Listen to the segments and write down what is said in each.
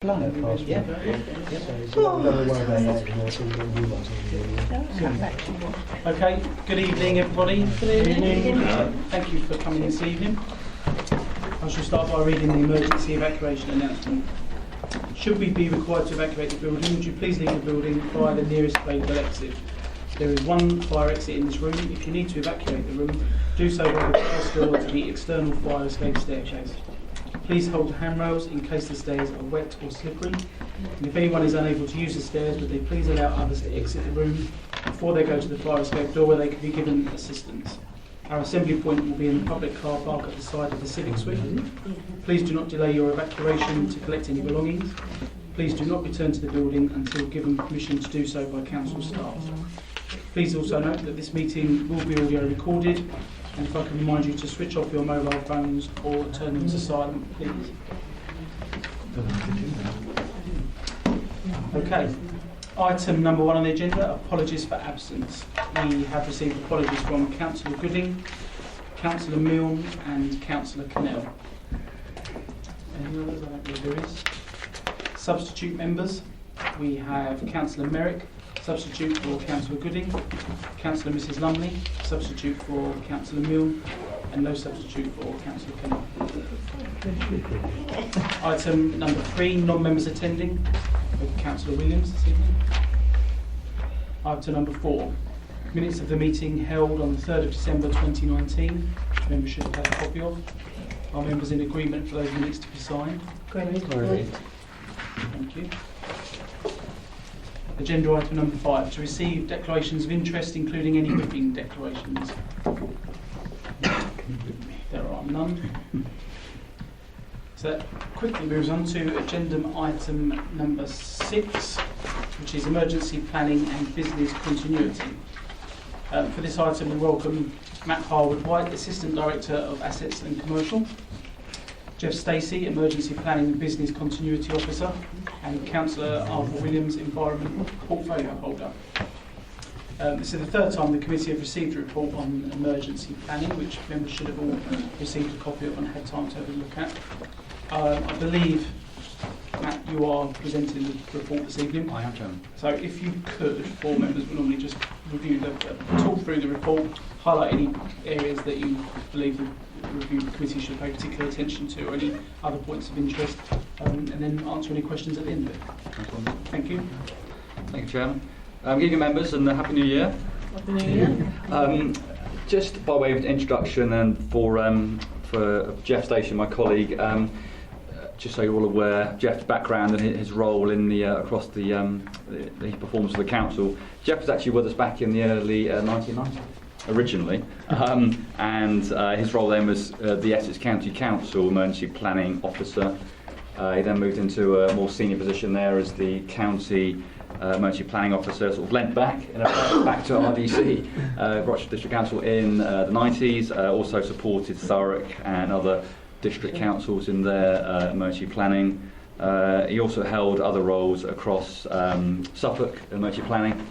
Okay, good evening everybody. Good evening. Thank you for coming this evening. I shall start by reading the emergency evacuation announcement. Should we be required to evacuate the building, would you please leave the building via the nearest available exit. There is one fire exit in this room. If you need to evacuate the room, do so by the glass door to the external fire escape staircase. Please hold handrails in case the stairs are wet or slippery. And if anyone is unable to use the stairs, would they please allow others to exit the room before they go to the fire escape door where they can be given assistance. Our assembly point will be in the public car park at the side of the Civic Suite. Please do not delay your evacuation to collect any belongings. Please do not return to the building until given permission to do so by council staff. Please also note that this meeting will be audio recorded, and if I can remind you to switch off your mobile phones or turn them to silent, please. Okay, item number 1 on the agenda, apologies for absence. We have received apologies from Councillor Gooding, Councillor Milne and Councillor Cannell. Any others? I don't believe there is. Substitute members, we have Councillor Merrick, substitute for Councillor Gooding, Councillor Mrs Lumley, substitute for Councillor Milne, and no substitute for Councillor Cannell. Item number 3, non-members attending, with Councillor Williams this evening. Item number 4, minutes of the meeting held on the 3rd of December 2019, which members should have had a copy of. Are members in agreement for those minutes to be signed? Great. Thank you. Agenda item number 5, to receive declarations of interest, including any whipping declarations. There are none. So that quickly moves on to agenda item number 6, which is emergency planning and business continuity. For this item we welcome Matt Harwood-White, Assistant Director of Assets and Commercial, Jeff Stacey, Emergency Planning and Business Continuity Officer, and Councillor Arthur Williams, Environment Portfolio Holder. This is the 3rd time the committee have received a report on emergency planning, which members should have all received a copy of and had time to have a look at. I believe, Matt, you are presenting the report this evening. I am, Chairman. So if you could, 4 members will normally just review talk through the report, highlight any areas that you believe the review committee should pay particular attention to, or any other points of interest, and then answer any questions at the end of it. Thank you. Thank you, Chairman. Good evening, members, and Happy New Year. Happy New Year. Just by way of introduction, and for Jeff Stacey, my colleague, just so you're all aware, Jeff's background and his role in the across the performance of the council. Jeff was actually with us back in the early 1990s. Originally, and his role then was the Essex County Council Emergency Planning Officer. He then moved into a more senior position there as the County Emergency Planning Officer, sort of lent back back to RDC, Rochester District Council in the 90s, also supported Thurrock and other district councils in their emergency planning. He also held other roles across Suffolk Emergency Planning,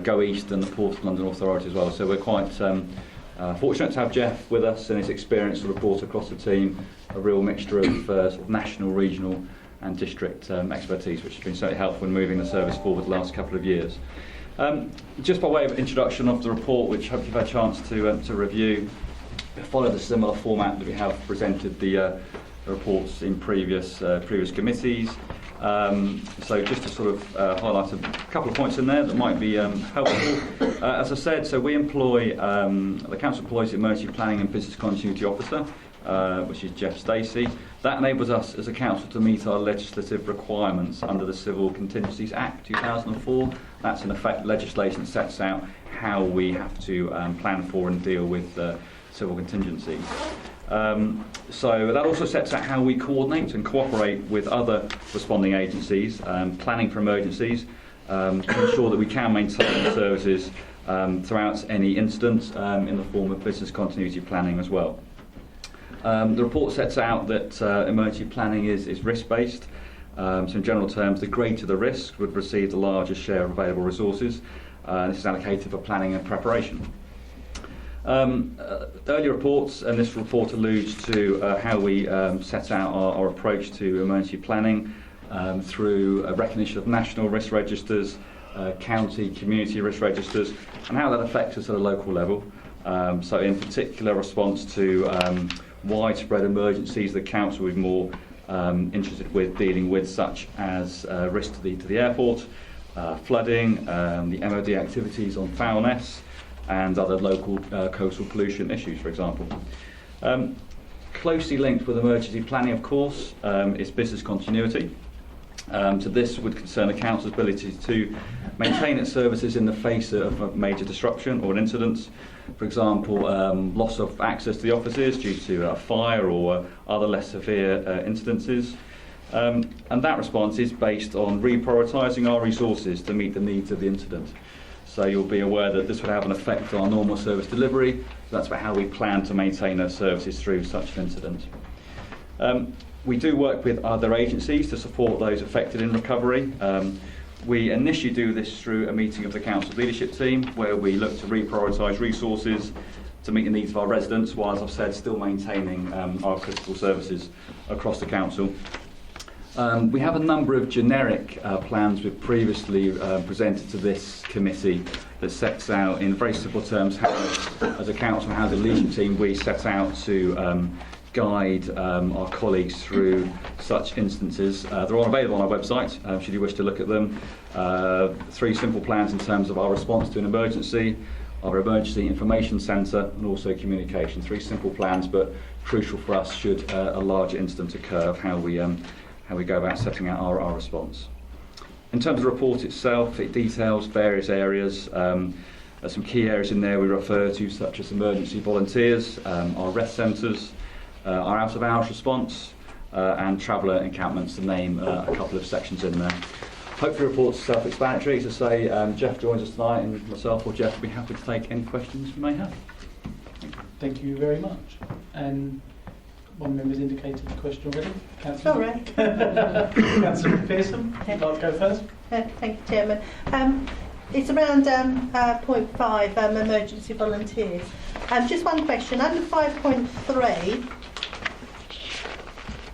Go East and the Port of London Authority as well. So we're quite fortunate to have Jeff with us, and his experience sort of brought across the team a real mixture of sort of national, regional and district expertise, which has been certainly helpful in moving the service forward the last couple of years. Just by way of introduction of the report, which I hope you've had a chance to review, we followed a similar format that we have presented the reports in previous committees. So just to sort of highlight a couple of points in there that might be helpful. As I said, so we employ, the council employs the Emergency Planning and Business Continuity Officer, which is Jeff Stacey. That enables us as a council to meet our legislative requirements under the Civil Contingencies Act 2004. That's in effect legislation that sets out how we have to plan for and deal with civil contingencies. So that also sets out how we coordinate and cooperate with other responding agencies, planning for emergencies, to ensure that we can maintain services throughout any instance in the form of business continuity planning as well. The report sets out that emergency planning is risk-based. So in general terms, the greater the risk would receive the largest share of available resources. This is allocated for planning and preparation. Earlier reports, and this report alludes to how we set out our approach to emergency planning. through a recognition of national risk registers, county, community risk registers, and how that affects us at a local level. So in particular response to widespread emergencies, the council is more interested with dealing with, such as risk to the airport, flooding, the MOD activities on foulness, and other local coastal pollution issues, for example. Closely linked with emergency planning, of course, is business continuity. So this would concern a council's ability to maintain its services in the face of a major disruption or an incident. For example, loss of access to the offices due to a fire or other less severe incidences. And that response is based on reprioritising our resources to meet the needs of the incident. So you'll be aware that this would have an effect on normal service delivery. So that's about how we plan to maintain our services through such an incident. We do work with other agencies to support those affected in recovery. We initially do this through a meeting of the council leadership team, where we look to reprioritise resources to meet the needs of our residents, while, as I've said, still maintaining our critical services across the council. We have a number of generic plans we've previously presented to this committee that sets out in very simple terms how, as a council, how the leadership team, we set out to guide our colleagues through such instances. They're all available on our website, should you wish to look at them. 3 simple plans in terms of our response to an emergency, our emergency information centre, and also communication. 3 simple plans, but crucial for us should a larger incident occur, of how we go about setting out our response. In terms of the report itself, it details various areas. There's some key areas in there we refer to, such as emergency volunteers, our rest centres, our out-of-hours response, and traveller encampments, to name a couple of sections in there. Hopefully the report's self-explanatory. As I say, Jeff joins us tonight, and myself or Jeff will be happy to take any questions you may have. Thank you very much. And one member's indicated the question already. Councillor. Sorry. Councillor Pearson, would you like to go first? Thank you, Chairman. It's around point 5, emergency volunteers. Just one question. Under 5.3,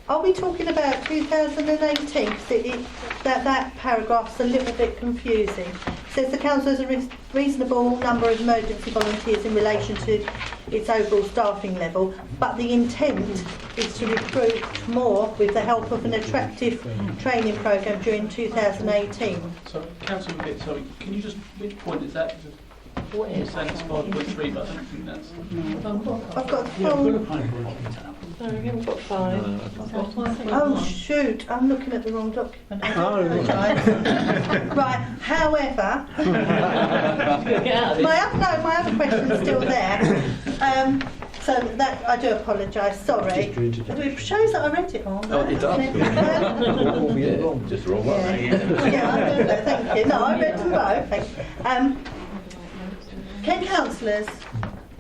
are we talking about 2018? That paragraph's a little bit confusing. It says the council has a reasonable number of emergency volunteers in relation to its overall staffing level, but the intent is to recruit more with the help of an attractive training programme during 2018. Sorry, Councillor Pitt, sorry, can you just, which point is that? What You're is saying it's 5.3, but I don't think that's... I've got the full... No, we haven't got 5. Oh shoot, I'm looking at the wrong document. I apologise. Right, however, my other question's still there. So that, I do apologise, sorry. It shows that I read it wrong. Oh, it does. Just the wrong one. Yeah, I do know, thank you. No, I read them both, thank you. Can councillors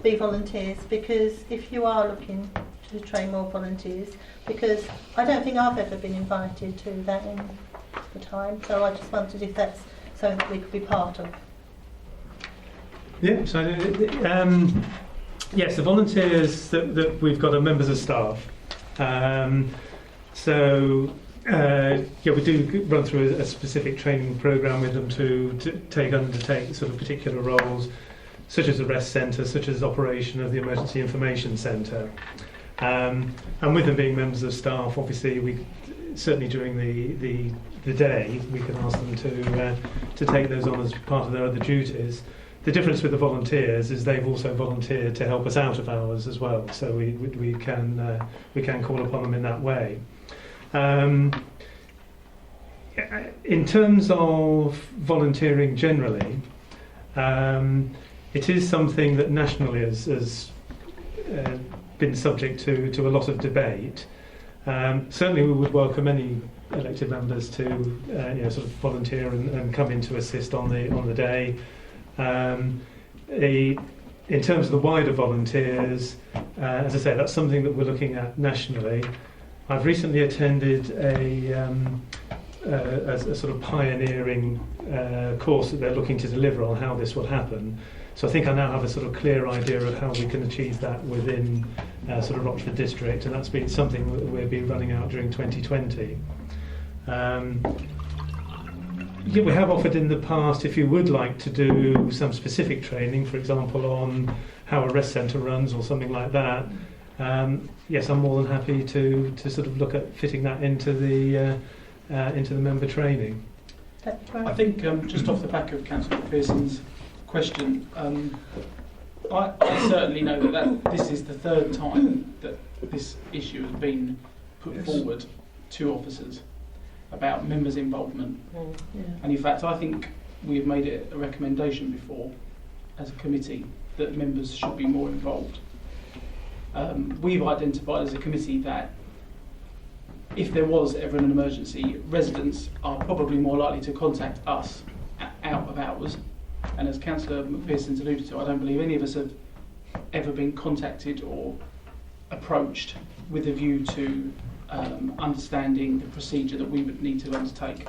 be volunteers? Because if you are looking to train more volunteers, because I don't think I've ever been invited to that in the time, so I just wondered if that's something that we could be part of. Yeah, so yes, the volunteers that we've got are members of staff. Yeah, we do run through a specific training programme with them to undertake sort of particular roles, such as the rest centre, such as operation of the emergency information centre. And with them being members of staff, obviously, we certainly during the day we can ask them to take those on as part of their other duties. The difference with the volunteers is they've also volunteered to help us out of hours as well, so we can call upon them in that way. In terms of volunteering generally, it is something that nationally has been subject to a lot of debate. Certainly we would welcome any elected members to sort of volunteer and come in to assist on the day. In terms of the wider volunteers, as I say, that's something that we're looking at nationally. I've recently attended a sort of pioneering course that they're looking to deliver on how this will happen. So I think I now have a sort of clear idea of how we can achieve that within sort of Rochford District, and that's been something that we'll be running out during 2020. Yeah, we have offered in the past, if you would like to do some specific training, for example, on how a rest centre runs or something like that. Yes, I'm more than happy to sort of look at fitting that into the member training. I think just off the back of Councillor McPherson's question, I certainly know that this is the third time that this issue has been put forward to officers about members' involvement. And in fact, I think we have made it a recommendation before as a committee that members should be more involved. We've identified as a committee that if there was ever an emergency, residents are probably more likely to contact us out of hours. And as Councillor McPherson's alluded to, I don't believe any of us have ever been contacted or approached with a view to understanding the procedure that we would need to undertake.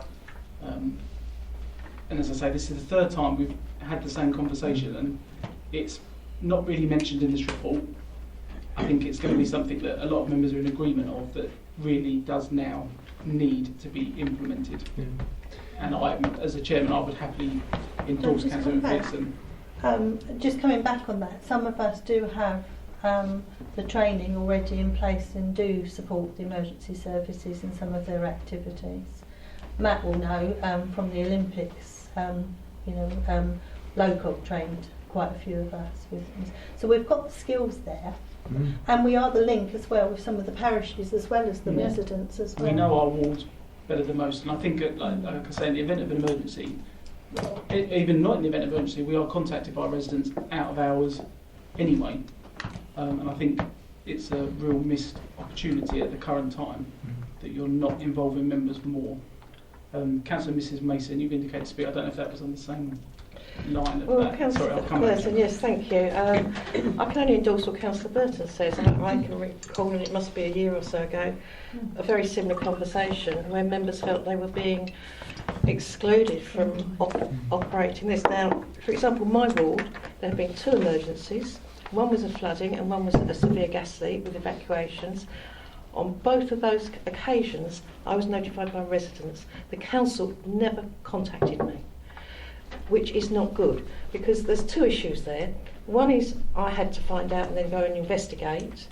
And as I say, this is the third time we've had the same conversation, and it's not really mentioned in this report. I think it's going to be something that a lot of members are in agreement of, that really does now need to be implemented. Yeah. And I, as a chairman, I would happily endorse Councillor McPherson. Just coming back on that, some of us do have the training already in place and do support the emergency services in some of their activities. Matt will know from the Olympics, local trained quite a few of us. So we've got the skills there. And we are the link as well with some of the parishes as well as the residents as well. We know our wards better than most, and I think, like I say, in the event of an emergency, even not in the event of emergency, we are contacted by residents out of hours anyway. And I think it's a real missed opportunity at the current time that you're not involving members more. Councillor Mrs Mason, you've indicated to speak. I don't know if that was on the same line of that. Councillor McPherson, yes, thank you. I can only endorse what Councillor Burton says. I can recall, and it must be a year or so ago, a very similar conversation where members felt they were being excluded from operating this. Now, for example, my ward, there have been 2 emergencies. One was a flooding and one was a severe gas leak with evacuations. On both of those occasions, I was notified by residents. The council never contacted me, which is not good, because there's 2 issues there. One is I had to find out and then go and investigate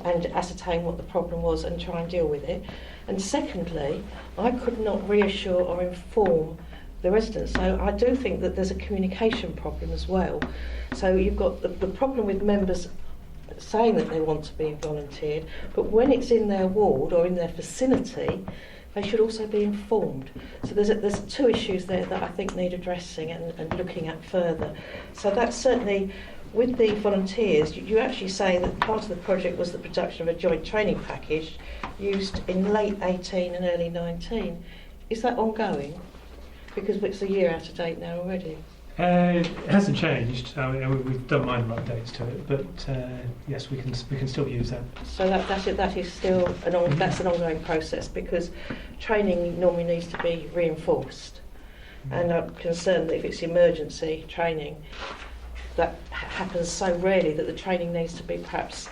and ascertain what the problem was and try and deal with it. And secondly, I could not reassure or inform the residents. So I do think that there's a communication problem as well. So you've got the problem with members saying that they want to be volunteered, but when it's in their ward or in their vicinity, they should also be informed. So there's 2 issues there that I think need addressing and looking at further. So that's certainly, with the volunteers, you actually say that part of the project was the production of a joint training package used in late 18 and early 19. Is that ongoing? Because it's a year out of date now already. It hasn't changed. We've done minor updates to it, but yes, we can still use that. So that is still that's an ongoing process, because training normally needs to be reinforced, and I'm concerned that if it's emergency training, that happens so rarely that the training needs to be perhaps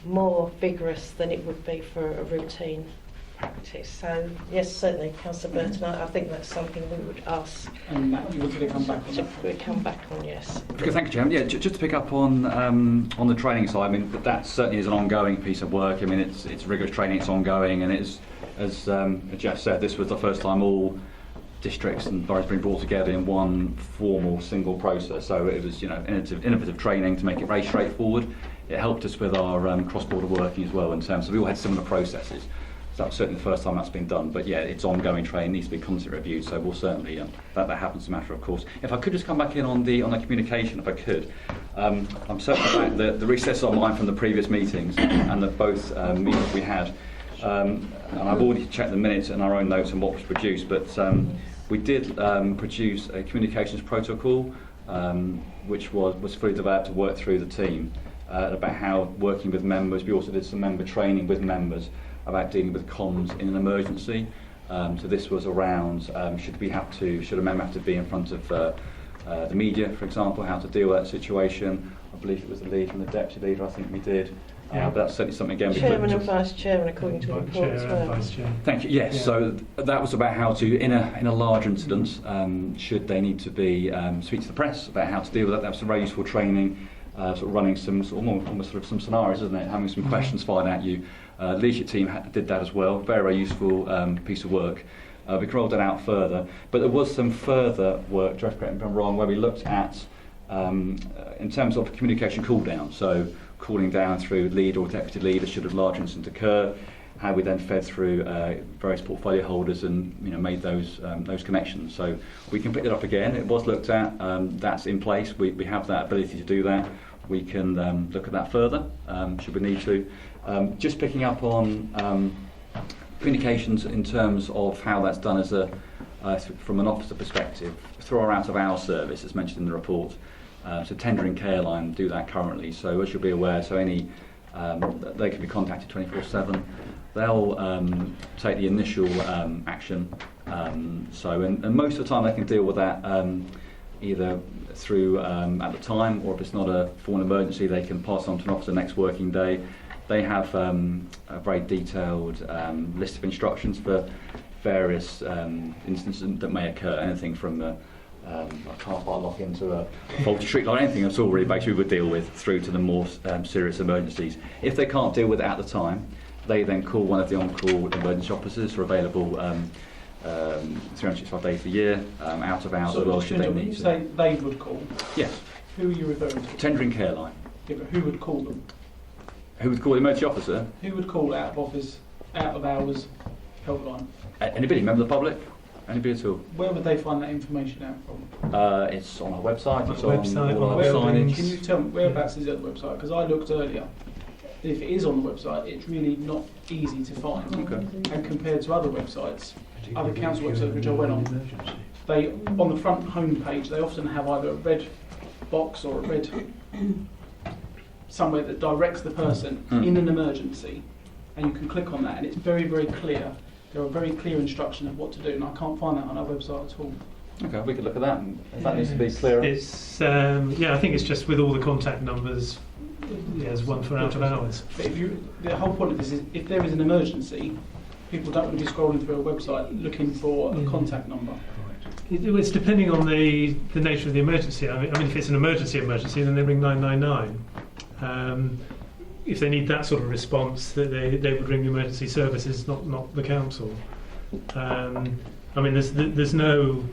more vigorous than it would be for a routine practice. So yes, certainly, Councillor Burton, I think that's something we would ask. And Matt, you wanted to come back on that? We'll come back on, yes. Okay, thank you, Chairman. Yeah, just to pick up on the training side, I mean, that certainly is an ongoing piece of work. I mean, it's rigorous training, it's ongoing, and it's, as Jeff said, this was the first time all districts and boroughs been brought together in one formal single process. So it was, innovative training to make it very straightforward. It helped us with our cross-border working as well, in terms of we all had similar processes. So that's certainly the first time that's been done. But yeah, it's ongoing training, needs to be constantly reviewed. So we'll certainly that happens to matter, of course. If I could just come back in on the communication, if I could. I'm certain that the recess online from the previous meetings and the both meetings we had. And I've already checked the minutes and our own notes on what was produced, but we did produce a communications protocol, which was fully developed to work through the team about how working with members. We also did some member training with members about dealing with comms in an emergency. So this was around should a member have to be in front of the media, for example, how to deal with that situation. I believe it was the leader and the deputy leader, I think we did. But that's certainly something again. we Chairman put and Vice Chairman, according to the report Chair as and well. Vice Chair. Thank you. Yes, Yeah. so that was about how to, in a large incident, should they need to be speak to the press about how to deal with that. That was some very useful training, sort of running some almost sort of some scenarios, isn't it? Having some questions fired at you. Leadership team did that as well. Very, very useful piece of work. We can roll that out further, but there was some further work, correct me if I'm wrong, where we looked at in terms of communication cool down. So calling down through lead or deputy leader should a large incident occur. How we then fed through various portfolio holders and made those connections. So we can pick it up again. It was looked at. That's in place. We have that ability to do that. We can look at that further should we need to. Just picking up on communications in terms of how that's done as from an officer perspective through our out-of-hours service, as mentioned in the report. So tendering care line do that currently. So as you'll be aware, so any they can be contacted 24/7. They'll take the initial action. And most of the time they can deal with that either through at the time, or if it's not a full emergency, they can pass on to an officer next working day. They have a very detailed list of instructions for various instances that may occur. Anything from a car park lock into a faulty street light, anything that's already basically we would deal with, through to the more serious emergencies. If they can't deal with it at the time, they then call one of the on-call emergency officers who are available 365 days a year, out of hours as well, should they When need you to. say they would call, Yes, who are you referring to? tendering care line. Yeah, but who would call them? Who would call the emergency officer? Who would call out of office, out of hours helpline? Anybody, member of the public? Anybody at all? Where would they find that information out from? It's on our website, it's On on the website, all on our the signage. Can you tell me whereabouts is it on the website? Because I looked earlier. If it is on the website, it's really not easy to find. Okay. And compared to other websites, other council websites which I went on, they on the front home page they often have either a red box or a red somewhere that directs the person in an emergency, and you can click on that, and it's very, very clear. There are very clear instructions of what to do, and I can't find that on our website at all. Okay, we could look at that. And if that needs to be clearer. It's I think it's just with all the contact numbers. There's one for out of hours. But the whole point of this is, if there is an emergency, people don't want to be scrolling through a website looking for a contact number. It's depending on the nature of the emergency. I mean, if it's an emergency, then they ring 999. If they need that sort of response, they would ring the emergency services, not the council. I mean, there's no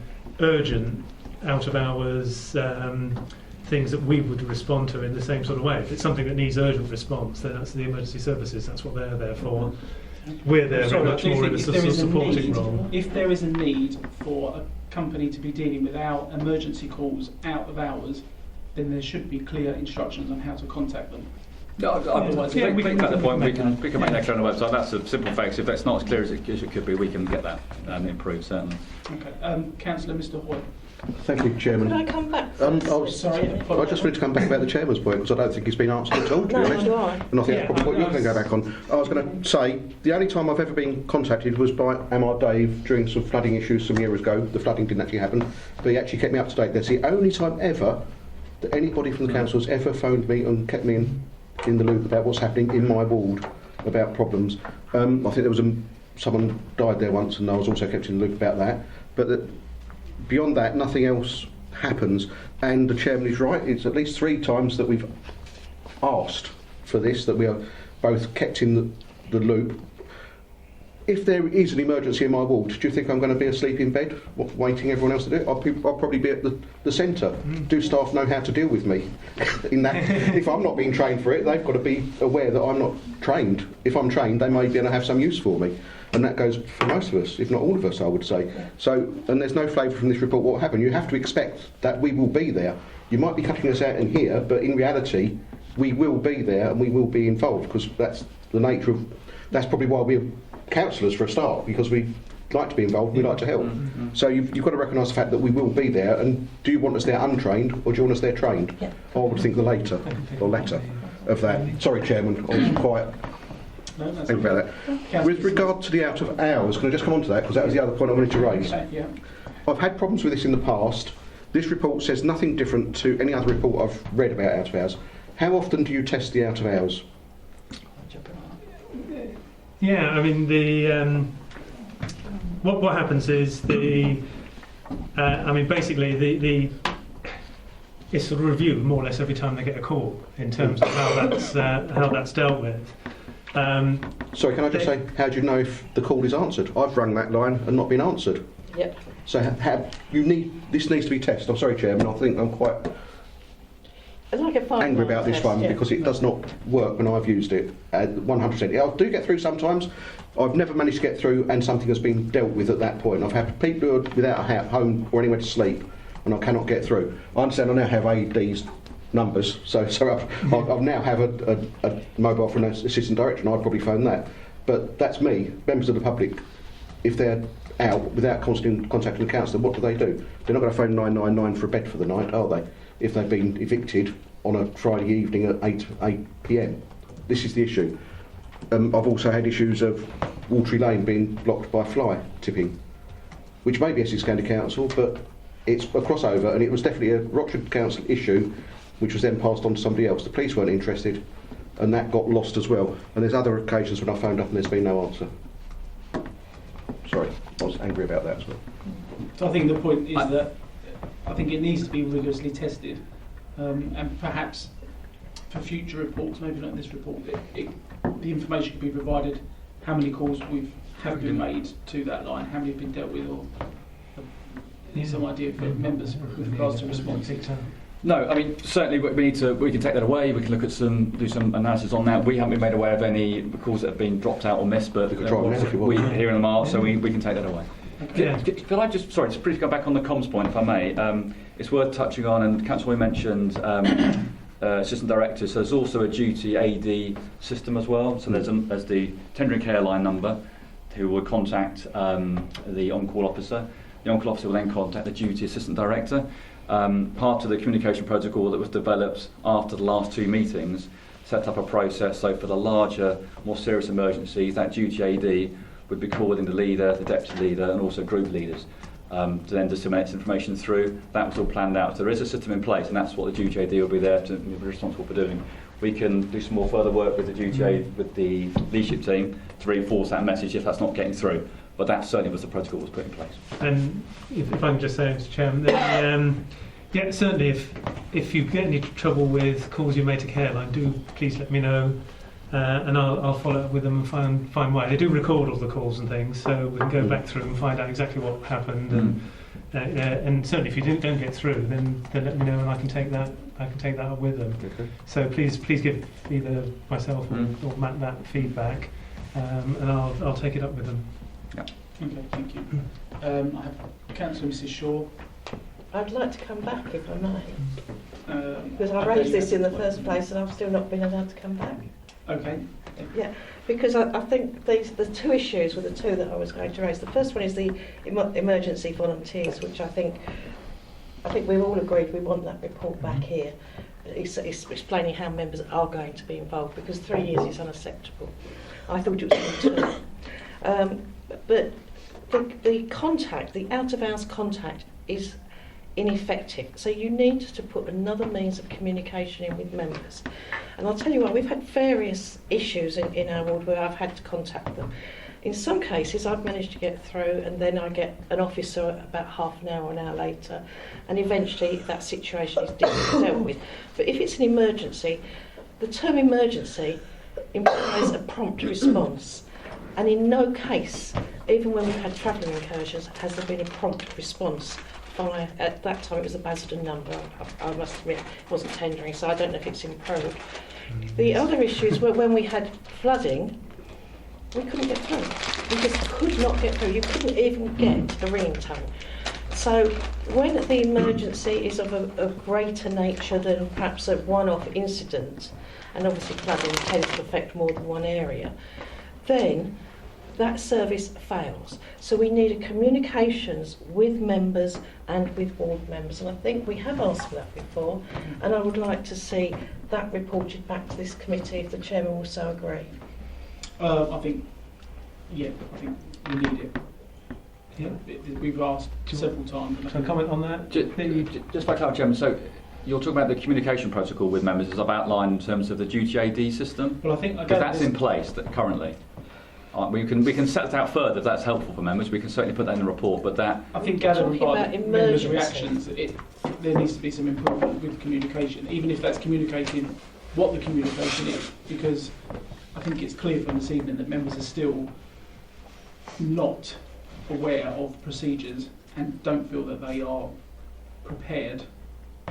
urgent out of hours things that we would respond to in the same sort of way. If it's something that needs urgent response, then that's the emergency services. That's what they're there for. We're there very much more in a sort of supporting role. If there is a need for a company to be dealing with our emergency calls out of hours, then there should be clear instructions on how to contact them. No, I think at the point we can make that clear on the website. That's a simple fact. If that's not as clear as it could be, we can get that improved, certainly. Okay, Councillor Mr. Hoy. Thank you, Chairman. Could I come back? I just wanted to come back about the Chairman's point, because I don't think it's been answered at all, to be honest. do I. And I think that's probably what you're going to go back on. I was going to say, the only time I've ever been contacted was by Amar Dave during some flooding issues some years ago. The flooding didn't actually happen, but he actually kept me up to date. That's the only time ever that anybody from the council has ever phoned me and kept me in the loop about what's happening in my ward, about problems. I think there was someone died there once, and I was also kept in the loop about that. But beyond that, nothing else happens. And the Chairman is right. It's at least 3 times that we've asked for this, that we are both kept in the loop. If there is an emergency in my ward, do you think I'm going to be asleep in bed, waiting everyone else to do it? I'll probably be at the centre. Do staff know how to deal with me? In that, if I'm not being trained for it, they've got to be aware that I'm not trained. If I'm trained, they may be able to have some use for me. And that goes for most of us, if not all of us, I would say. So, and there's no flavour from this report what will happen. You have to expect that we will be there. You might be cutting us out in here, but in reality, we will be there and we will be involved, because that's the nature of... That's probably why we're councillors for a start, because we like to be involved, we like to help. So you've got to recognise the fact that we will be there. And do you want us there untrained, or do you want us there trained? Yeah. I would think the latter of that. Sorry, Chairman, I was quiet. No, that's Think about that. With regard to the out of hours, can I just come on to that, because that was the other point I wanted to raise. yeah. I've had problems with this in the past. This report says nothing different to any other report I've read about out of hours. How often do you test the out of hours? Yeah, I mean what happens is basically it's sort of reviewed more or less every time they get a call in terms of how that's dealt with. Sorry, can I just say, how do you know if the call is answered? I've rung that line and not been answered. Yep. So this needs to be tested. I'm sorry, Chairman. I think I'm quite It's like a five-mile angry about this test, one yeah. because it does not work when I've used it 100%. I do get through sometimes. I've never managed to get through and something has been dealt with at that point. I've had people who are without a home or anywhere to sleep and I cannot get through. I understand I now have AED's numbers, so I now have a mobile from an assistant director and I'd probably phone that. But that's me. Members of the public, if they're out without contacting the council, what do? They're not going to phone 999 for a bed for the night, are they? If they've been evicted on a Friday evening at 8 p.m. This is the issue. I've also had issues of Watery Lane being blocked by fly tipping, which may be Essex County Council, but it's a crossover, and it was definitely a Rochford Council issue, which was then passed on to somebody else. The police weren't interested, and that got lost as well. And there's other occasions when I phoned up and there's been no answer. Sorry, I was angry about that as well. So I think the point is that I think it needs to be rigorously tested, and perhaps for future reports, maybe not this report, the information could be provided, how many calls have been made to that line, how many have been dealt with, or some idea for members with regards to response. No, I mean certainly we can take that away. We can look at do some analysis on that. We haven't been made aware of any calls that have been dropped out or missed, but We could try them if you want. we're hearing them out, so we can take that away. Yeah. Could I just, sorry, to briefly go back on the comms point, if I may. It's worth touching on, and Councillor mentioned assistant directors. So there's also a duty AD system as well. So there's the tendering care line number, who will contact the on-call officer. The on-call officer will then contact the duty assistant director. Part of the communication protocol that was developed after the last two meetings set up a process. So for the larger, more serious emergencies, that duty AD would be calling the leader, the deputy leader, and also group leaders to then disseminate this information through. That was all planned out. So there is a system in place, and that's what the duty AD will be there to be responsible for doing. We can do some more further work with the duty AD, with the leadership team, to reinforce that message if that's not getting through. But that certainly was the protocol that was put in place. And if I can just say, Mr. Chairman, yeah, certainly if you get any trouble with calls you made to Careline, do please let me know, and I'll follow up with them and find why. They do record all the calls and things, so we can go back through and find out exactly what happened. And certainly if you don't get through, then let me know and I can take that up with them. Okay. So please give either myself or Matt that feedback, and I'll take it up with them. Okay, thank you. I have Councillor Mrs Shaw. I'd like to come back if I may, because I Okay, raised this in the first place and I've still not been allowed to come back. Okay. Yeah, because I think the two issues were the two that I was going to raise. The first one is the emergency volunteers, which I think we've all agreed we want that report back here. It's explaining how members are going to be involved, because 3 years is unacceptable. I thought it was 2. But the contact, the out-of-hours contact, is ineffective. So you need to put another means of communication in with members. And I'll tell you what, we've had various issues in our ward where I've had to contact them. In some cases, I've managed to get through, and then I get an officer about half an hour or an hour later, and eventually that situation is dealt with. But if it's an emergency, the term emergency implies a prompt response. And in no case, even when we've had travelling incursions, has there been a prompt response. At that time it was a Basildon number. I must admit it wasn't tendering, so I don't know if it's improved. The other issues were when we had flooding, we couldn't get through. We just could not get through. You couldn't even get a ringing tone. So when the emergency is of a greater nature than perhaps a one-off incident, and obviously flooding tends to affect more than one area, then that service fails. So we need a communications with members and with ward members, and I think we have asked for that before, and I would like to see that reported back to this committee if the chairman will so agree. I think we need it. Yeah. We've asked several times. Can I comment on that? Just by clarity, Chairman, so you're talking about the communication protocol with members as I've outlined in terms of the duty AD system? Well, I think Because that's in place currently. We can set that out further if that's helpful for members. We can certainly put that in the report, but that I think We're gathering talking by about the members' emergency. reactions, there needs to be some improvement with communication, even if that's communicating what the communication is, because I think it's clear from this evening that members are still not aware of procedures and don't feel that they are prepared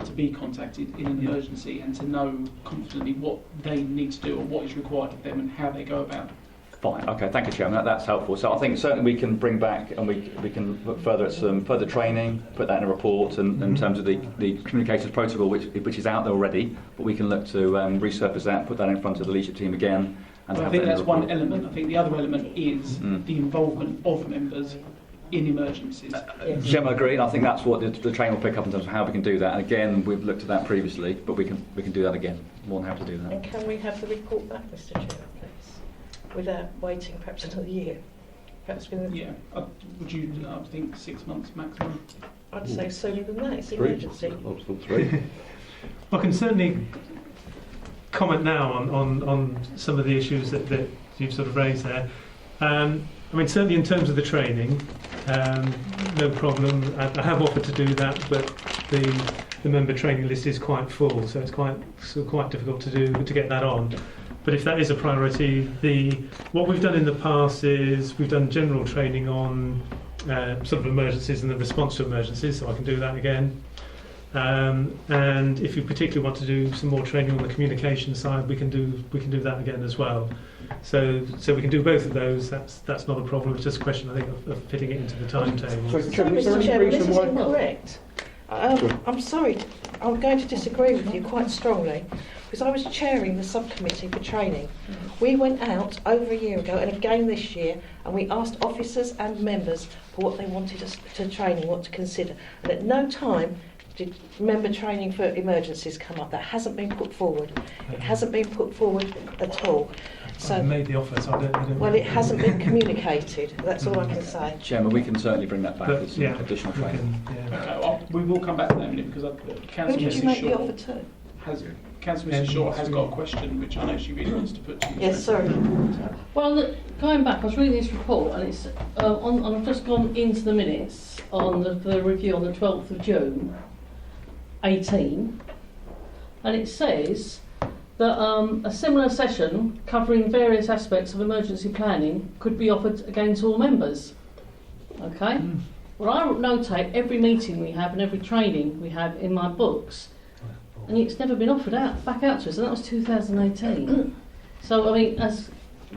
to be contacted in an emergency and to know confidently what they need to do or what is required of them and how they go about it. Fine. Okay. Thank you, Chairman. That's helpful. So I think certainly we can bring back and we can look further at some further training, put that in a report, and in terms of the communications protocol, which is out there already. But we can look to resurface that, put that in front of the leadership team again, and So I have think that in that's the report. one element. I think the other element is the involvement of members in emergencies. Gemma agreed. And I think that's what the training will pick up in terms of how we can do that. And again, we've looked at that previously, but we can do that again. More than happy to do that. And can we have the report back, Mr. Chair, please, without waiting perhaps another year? Perhaps within, Yeah, would you? I think 6 months maximum. I'd say sooner than that. It's an 3. emergency. I thought 3. I can certainly comment now on some of the issues that you've sort of raised there. I mean, certainly in terms of the training, no problem. I have offered to do that, but the member training list is quite full, so it's quite difficult to get that on. But if that is a priority, what we've done in the past is we've done general training on sort of emergencies and the response to emergencies, so I can do that again. And if you particularly want to do some more training on the communication side, we can do that again as well. So we can do both of those. That's not a problem. It's just a question, I think, of fitting it into the timetable. So, So, Chairman, is there Mr. any Chairman, this reason is why? incorrect. I'm sorry, I'm going to disagree with you quite strongly, because I was chairing the subcommittee for training. We went out over a year ago and again this year, and we asked officers and members for what they wanted us to training, what to consider. And at no time did member training for emergencies come up. That hasn't been put forward. It hasn't been put forward at all. I So, made the offer, so I don't well, it hasn't been communicated. That's all I can say. Chairman, we can certainly bring that back But, with some yeah, additional we training. can, yeah. Okay, well, we will come back to that in a minute because Who Councillor did you Mrs make the Shaw offer to? Councillor Mrs Shaw has got a question which I know she really wants to put to you. Yes, sorry. Well, look, going back, I was reading this report, and it's I've just gone into the minutes on the review on the 12th of June, 18, and it says that a similar session covering various aspects of emergency planning could be offered again to all members. Okay. Well, I notate every meeting we have and every training we have in my books, and it's never been offered back out to us, and that was 2018. So, I mean, as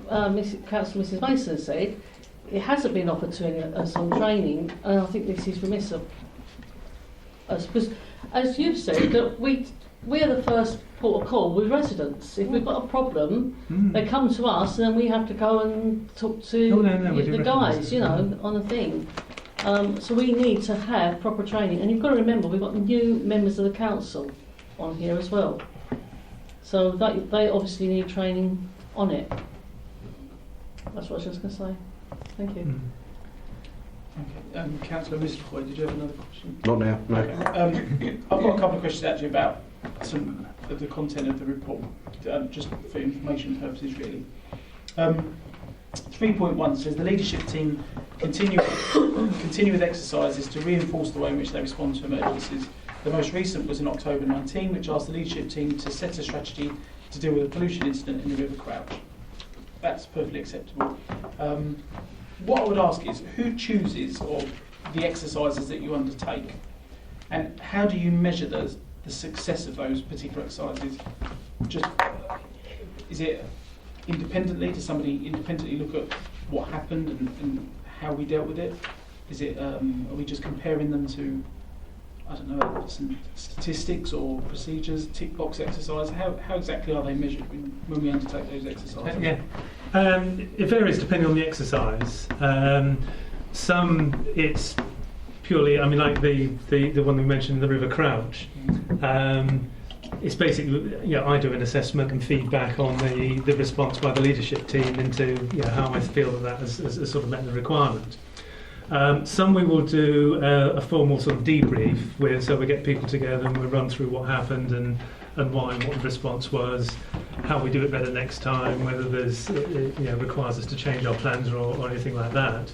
Councillor Mrs Mason said, it hasn't been offered to any of us on training, and I think this is remiss of us, because, as you've said, that we're the first port of call with residents. If we've got a problem, they come to us, and then we have to go and talk to we do the recognise guys, this, you know, on a thing. So we need to have proper training, and you've got to remember we've got new members of the council on here as well, so they obviously need training on it. That's what I was just going to say. Thank you. Okay. Councillor Mrs Foy, did you have another question? Not now, no. I've got a couple of questions actually about some of the content of the report, just for information purposes really. 3.1 says the leadership team continue with exercises to reinforce the way in which they respond to emergencies. The most recent was in October 19, which asked the leadership team to set a strategy to deal with a pollution incident in the River Crouch. That's perfectly acceptable. What I would ask is, who chooses of the exercises that you undertake, and how do you measure the success of those particular exercises? Just is it independently? Does somebody independently look at what happened and how we dealt with it? Is it are we just comparing them to, I don't know, some statistics or procedures, tick box exercise? How exactly are they measured when we undertake those exercises? Yeah. It varies depending on the exercise. Some it's purely, I mean, like the one we mentioned, the River Crouch. It's basically, I do an assessment and feedback on the response by the leadership team into how I feel that has sort of met the requirement. Some we will do a formal sort of debrief so we get people together and we run through what happened and why and what the response was. how we do it better next time, whether there's requires us to change our plans or anything like that.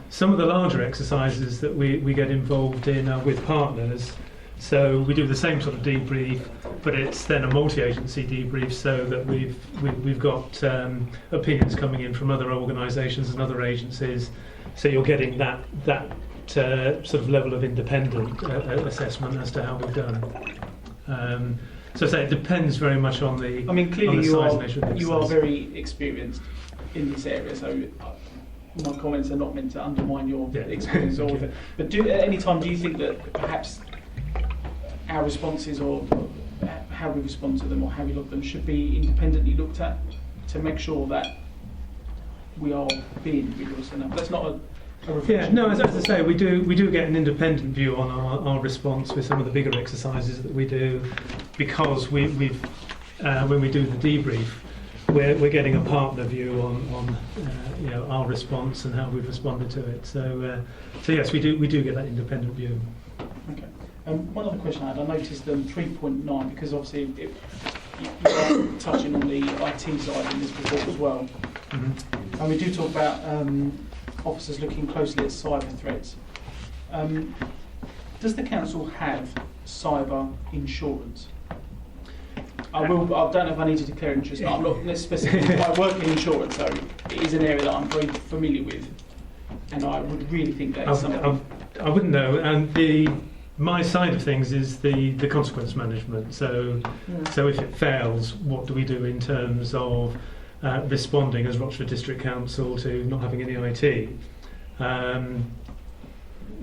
Some of the larger exercises that we get involved in are with partners. So we do the same sort of debrief, but it's then a multi-agency debrief, so that we've got opinions coming in from other organisations and other agencies. So you're getting that sort of level of independent assessment as to how we've done. So I say it depends very much on the. I mean, clearly on the you size are and nature of the you are exercise. very experienced in this area, so my comments are not meant to undermine your Yeah. experience or anything. But at any time, do you think that perhaps our responses or how we respond to them or how we look at them should be independently looked at to make sure that we are being rigorous enough? That's not a Yeah, reflection. no, as I say, we do get an independent view on our response with some of the bigger exercises that we do, because we've when we do the debrief, we're getting a partner view on our response and how we've responded to it. So yes, we do get that independent view. Okay. One other question I had, I noticed 3.9, because obviously you are touching on the IT side in this report as well. Mm-hmm. And we do talk about officers looking closely at cyber threats. Does the council have cyber insurance? I don't know if I need to declare interest, but I'm not specifically. I work in insurance, so it is an area that I'm very familiar with, and I would really think that is something. I wouldn't know, and my side of things is the consequence management. So if it fails, what do we do in terms of responding as Rochford District Council to not having any IT?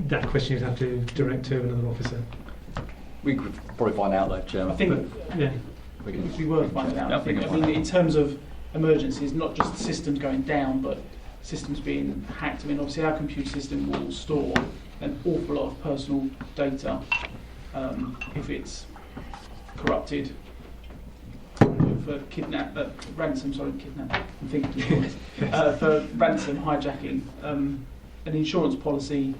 That question you'd have to direct to another officer. We could probably find out though, Chairman. I think Yeah. We it can, would be worth finding out. Yeah, I think. we I can mean, find in terms of emergencies, not just systems going down, but systems being hacked. I mean, obviously our computer system will store an awful lot of personal data if it's corrupted. For ransom, I'm thinking for ransom hijacking, an insurance policy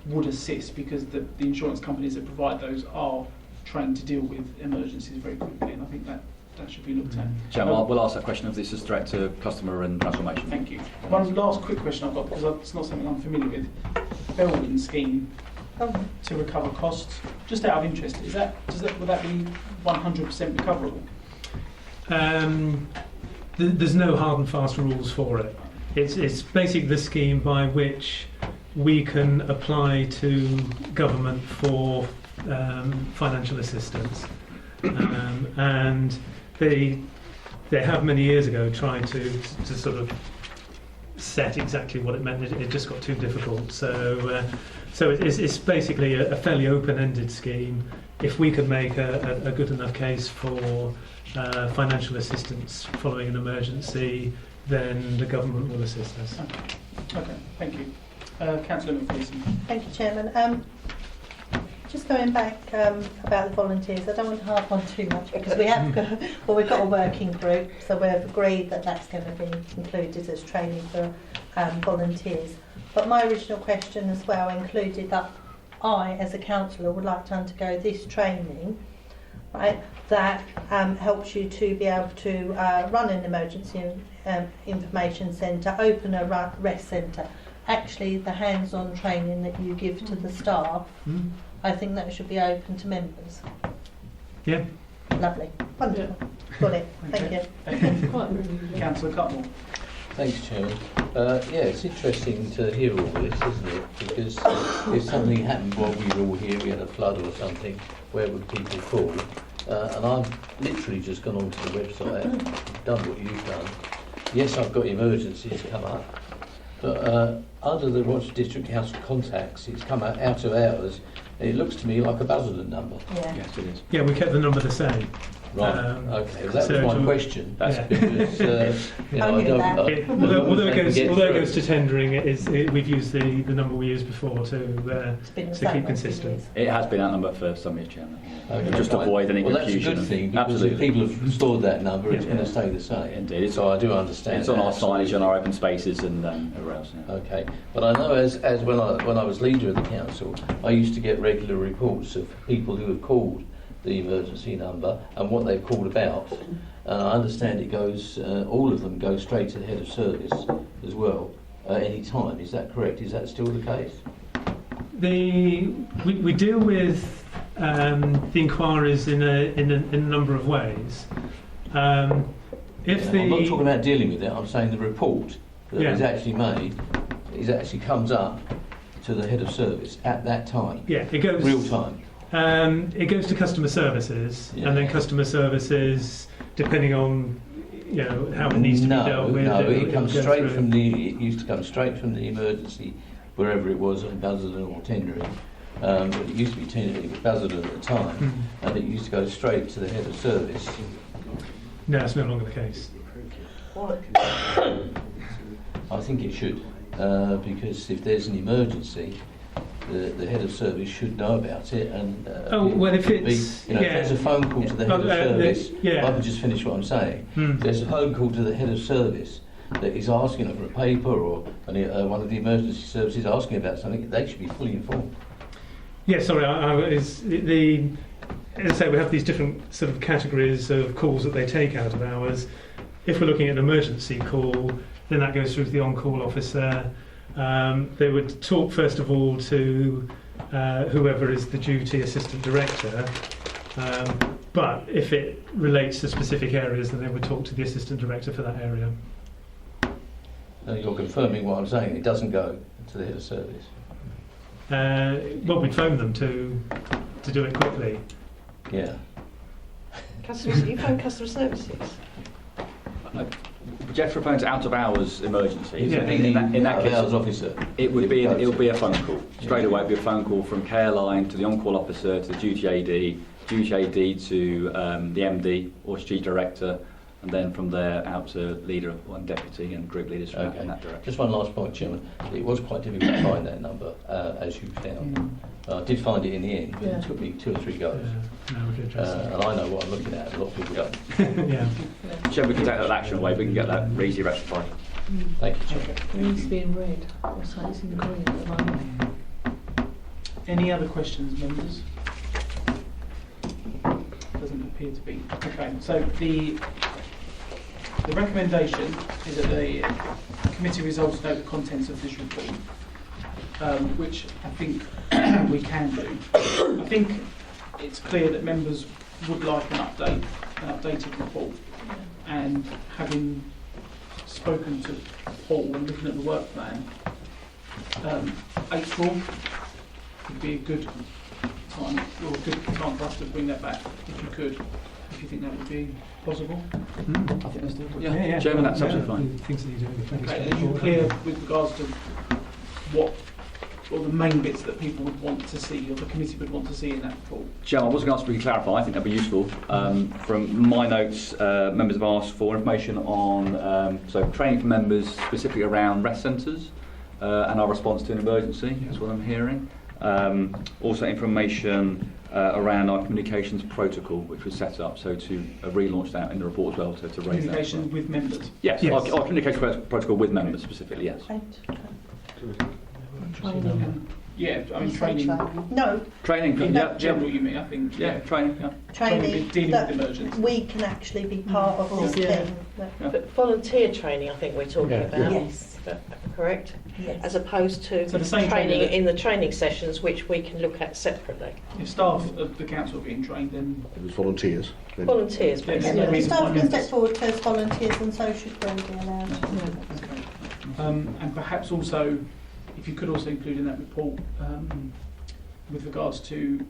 would assist, because the insurance companies that provide those are trained to deal with emergencies very quickly, and I think that should be looked at. Chairman, we'll ask that question of this as direct to customer and transformation. Thank you. One last quick question I've got, because it's not something I'm familiar with. Bellwin scheme to recover costs. Just out of interest, would that be 100% recoverable? There's no hard and fast rules for it. It's basically the scheme by which we can apply to government for financial assistance, and they have many years ago tried to sort of set exactly what it meant. It just got too difficult. So it's basically a fairly open-ended scheme. If we can make a good enough case for financial assistance following an emergency, then the government will assist us. Okay, thank you. Councillor McPherson. Thank you, Chairman. Just going back about the volunteers, I don't want to harp on too much, because we've got a working group, so we've agreed that that's going to be included as training for volunteers. But my original question as well included that I, as a councillor, would like to undergo this training, right, that helps you to be able to run an emergency information centre, open a rest centre. Actually, the hands-on training that you give to the staff, I think that should be open to members. Yeah. Lovely. Wonderful. Got it. Thank you. Thank you. Quite really. Councillor Cutmore. Thanks, Chairman. Yeah, it's interesting to hear all this, isn't it? Because if something happened while we were all here, we had a flood or something, where would people fall? And I've literally just gone onto the website, done what you've done. Yes, I've got emergencies come up, but under the Rochester District Council contacts, it's come out of hours, and it looks to me like a Buzzard number. Yeah. Yes, it is. Yeah, we kept the number the same. Right, okay, well, that was my question. That's Because, I knew that. Although it goes to tendering, we've used the number we used before to It's been the keep same consistent. It has been that number for some years, Chairman. Okay, Just to fine. avoid any well, confusion. That's a good thing, because Absolutely. if people have stored that number, it's Yeah. going to stay the same. Indeed. So I do understand. It's on that, our signage absolutely. and our open spaces and everywhere else. Yeah. Okay, but I know as when I was leader of the council, I used to get regular reports of people who have called the emergency number and what they've called about. I understand it goes, all of them go straight to the head of service as well at any time. Is that correct? Is that still the case? We deal with the inquiries in a number of ways. If I'm not talking about dealing with it. I'm saying the report that Yeah. is actually made comes up to the head of service at that time. Yeah, it goes Real time. It goes to customer services, Yeah. and then customer services, depending on how it needs to be dealt with. No, it comes goes straight through. from the. It used to come straight from the emergency, wherever it was, at Basildon or Tendering. But it used to be Basildon at the time, Hmm. and it used to go straight to the head of service. No, it's no longer the case. Why? I think it should, because if there's an emergency, the head of service should know about it. And if it could it's if there's a phone call to the head of service, yeah. I can just finish what I'm saying. Hmm. If there's a phone call to the head of service that is asking for a paper, or one of the emergency services asking about something, they should be fully informed. Yeah, sorry, as I say, we have these different sort of categories of calls that they take out of hours. If we're looking at an emergency call, then that goes through to the on-call officer. They would talk first of all to whoever is the duty assistant director. But if it relates to specific areas, then they would talk to the assistant director for that area. You're confirming what I'm saying. It doesn't go to the head of service. Well, we'd phone them to do it quickly. Yeah. You phone customer services? Jeff refers to out of hours emergency. Yeah. In that case, Hours officer. it would be a phone call. Straight away, it'd be a phone call from care line to the on-call officer to the duty AD to the MD or strategic director, and then from there out to leader and deputy and group leaders from in that direction. Just one last point, Chairman. It was quite difficult to find that number, as you found. I did find it in the end, but it took me 2 or 3 goes. No, we'd address And I know what I'm looking at. A lot of people don't. it. Yeah. Chair, we can take that action away. We can get that easily rectified. Thank you, Chair. It needs to be in red, or so it's in green at the moment. Any other questions, members? Doesn't appear to be. Okay, so the recommendation is that the committee resolves to note the contents of this report, which I think we can do. I think it's clear that members would like an updated report, and having spoken to Paul and looking at the work plan, April would be a good time, or a good time for us to bring that back, if you could, if you think that would be possible. I think that's doable. Yeah. Chairman, that's absolutely fine. Things that you do. Okay, are you clear with regards to what, or the main bits that people would want to see, or the committee would want to see in that report? Chair, I was going to ask for you to clarify. I think that'd be useful. From my notes, members have asked for information on training for members specifically around rest centres and our response to an emergency. That's what I'm hearing. Also information around our communications protocol, which was set up, so to relaunch that in the report as well, to raise that. Communication with members. Yes, Yes. Our communication protocol with members specifically, yes. Training. Yeah, I mean training. No, Training, In yeah, general, you mean? I think. yeah, training, yeah. training Dealing that with emergencies. we can actually be part of this Yeah. thing. But volunteer training, I think we're talking about. Yes. Correct? Yes. As opposed to So the same training training that- in the training sessions, which we can look at separately. If staff of the council are being trained, then It was volunteers. Then. Volunteers, Yeah, basically. no Yeah, reason why staff can members- step forward as volunteers, and so should we be allowed. and perhaps also, if you could also include in that report with regards to,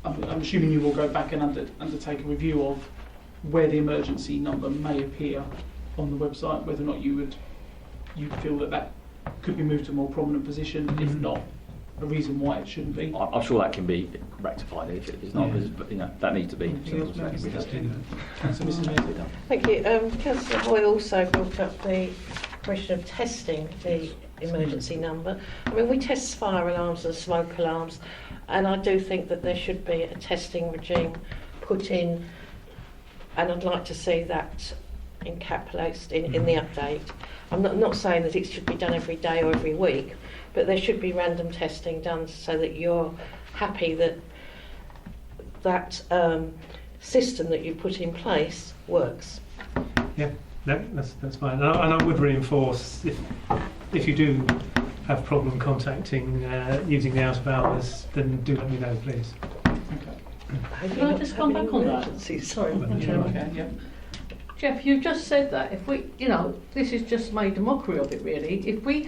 I'm assuming you will go back and undertake a review of where the emergency number may appear on the website, whether or not you feel that could be moved to a more prominent position, if not, a reason why it shouldn't be. I'm sure that can be rectified if it's not, Yeah. but that needs to be. Anything else, members? Councillor Mayor? Thank you. Councillor Hoy also brought up the question of testing the emergency number. I mean, we test fire alarms and smoke alarms, and I do think that there should be a testing regime put in, and I'd like to see that encapsulated in the update. I'm not saying that it should be done every day or every week, but there should be random testing done so that you're happy that that system that you put in place works. Yeah, no, that's fine. And I would reinforce, if you do have problem contacting using the out of hours, then do let me know, please. Can I just come back on that? Sorry, Okay, yeah. Jeff, you've just said that if we, this is just made a mockery of it really. If we